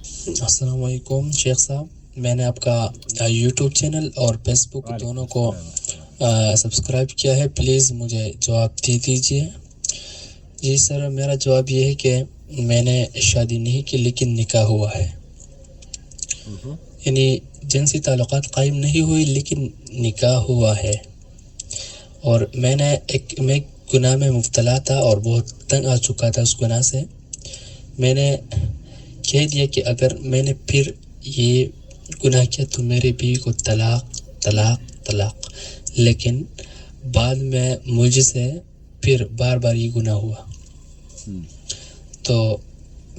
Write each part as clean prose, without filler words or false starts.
السلام علیکم شیخ صاحب، میں نے آپ کا یوٹیوب چینل اور فیس بک دونوں کو سبسکرائب کیا ہے، پلیز مجھے جواب دے دیجیے۔ جی سر، میرا جواب یہ ہے کہ میں نے شادی نہیں کی لیکن نکاح ہوا ہے، یعنی جنسی تعلقات قائم نہیں ہوئی لیکن نکاح ہوا ہے۔ اور میں گناہ میں مبتلا تھا اور بہت تنگ آ چکا تھا اس گناہ سے۔ میں نے کہہ دیا کہ اگر میں نے پھر یہ گناہ کیا تو میرے بیوی کو طلاق طلاق طلاق، لیکن بعد میں مجھ سے پھر بار بار یہ گناہ ہوا، تو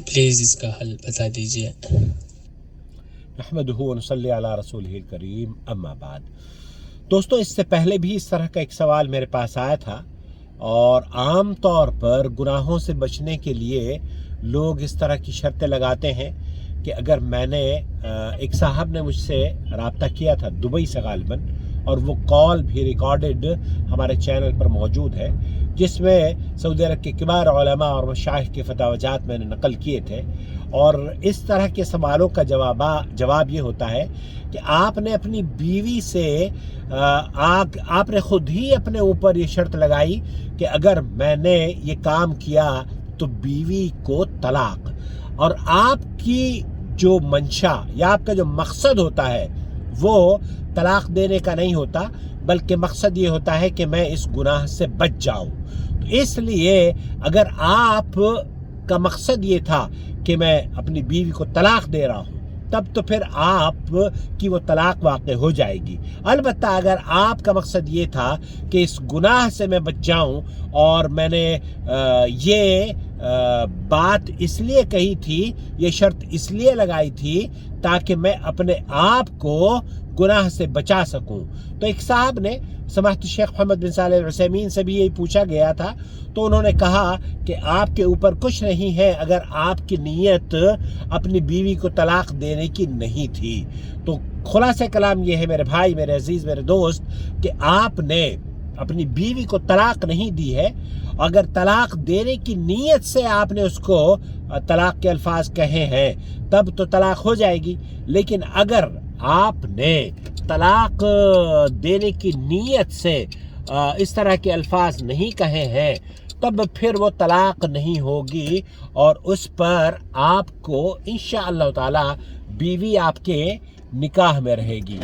پلیز اس کا حل بتا دیجیے۔ نحمدہ ونصلی علی رسولہ الکریم، اما بعد۔ دوستو، اس سے پہلے بھی اس طرح کا ایک سوال میرے پاس آیا تھا، اور عام طور پر گناہوں سے بچنے کے لیے لوگ اس طرح کی شرطیں لگاتے ہیں کہ اگر میں نے ایک صاحب نے مجھ سے رابطہ کیا تھا دبئی سے غالباً، اور وہ کال بھی ریکارڈڈ ہمارے چینل پر موجود ہے، جس میں سعودی عرب کے کبار علماء اور مشائخ کے فتاوی جات میں نے نقل کیے تھے، اور اس طرح کے سوالوں کا جواب یہ ہوتا ہے کہ آپ نے اپنی بیوی سے آپ نے خود ہی اپنے اوپر یہ شرط لگائی کہ اگر میں نے یہ کام کیا تو بیوی کو طلاق، اور آپ کی جو منشا یا آپ کا جو مقصد ہوتا ہے وہ طلاق دینے کا نہیں ہوتا، بلکہ مقصد یہ ہوتا ہے کہ میں اس گناہ سے بچ جاؤں۔ اس لیے اگر آپ کا مقصد یہ تھا کہ میں اپنی بیوی کو طلاق دے رہا ہوں، تب تو پھر آپ کی وہ طلاق واقع ہو جائے گی۔ البتہ اگر آپ کا مقصد یہ تھا کہ اس گناہ سے میں بچ جاؤں، اور میں نے یہ بات اس لیے کہی تھی، یہ شرط اس لیے لگائی تھی تاکہ میں اپنے آپ کو گناہ سے بچا سکوں، تو ایک صاحب نے سماحت شیخ محمد بن صالح العثیمین سے بھی یہی پوچھا گیا تھا، تو انہوں نے کہا کہ آپ کے اوپر کچھ نہیں ہے اگر آپ کی نیت اپنی بیوی کو طلاق دینے کی نہیں تھی۔ تو خلاصہ کلام یہ ہے میرے بھائی، میرے عزیز، میرے دوست، کہ آپ نے اپنی بیوی کو طلاق نہیں دی ہے۔ اگر طلاق دینے کی نیت سے آپ نے اس کو طلاق کے الفاظ کہے ہیں تب تو طلاق ہو جائے گی، لیکن اگر آپ نے طلاق دینے کی نیت سے اس طرح کے الفاظ نہیں کہے ہیں تب پھر وہ طلاق نہیں ہوگی، اور اس پر آپ کو انشاءاللہ تعالی بیوی آپ کے نکاح میں رہے گی۔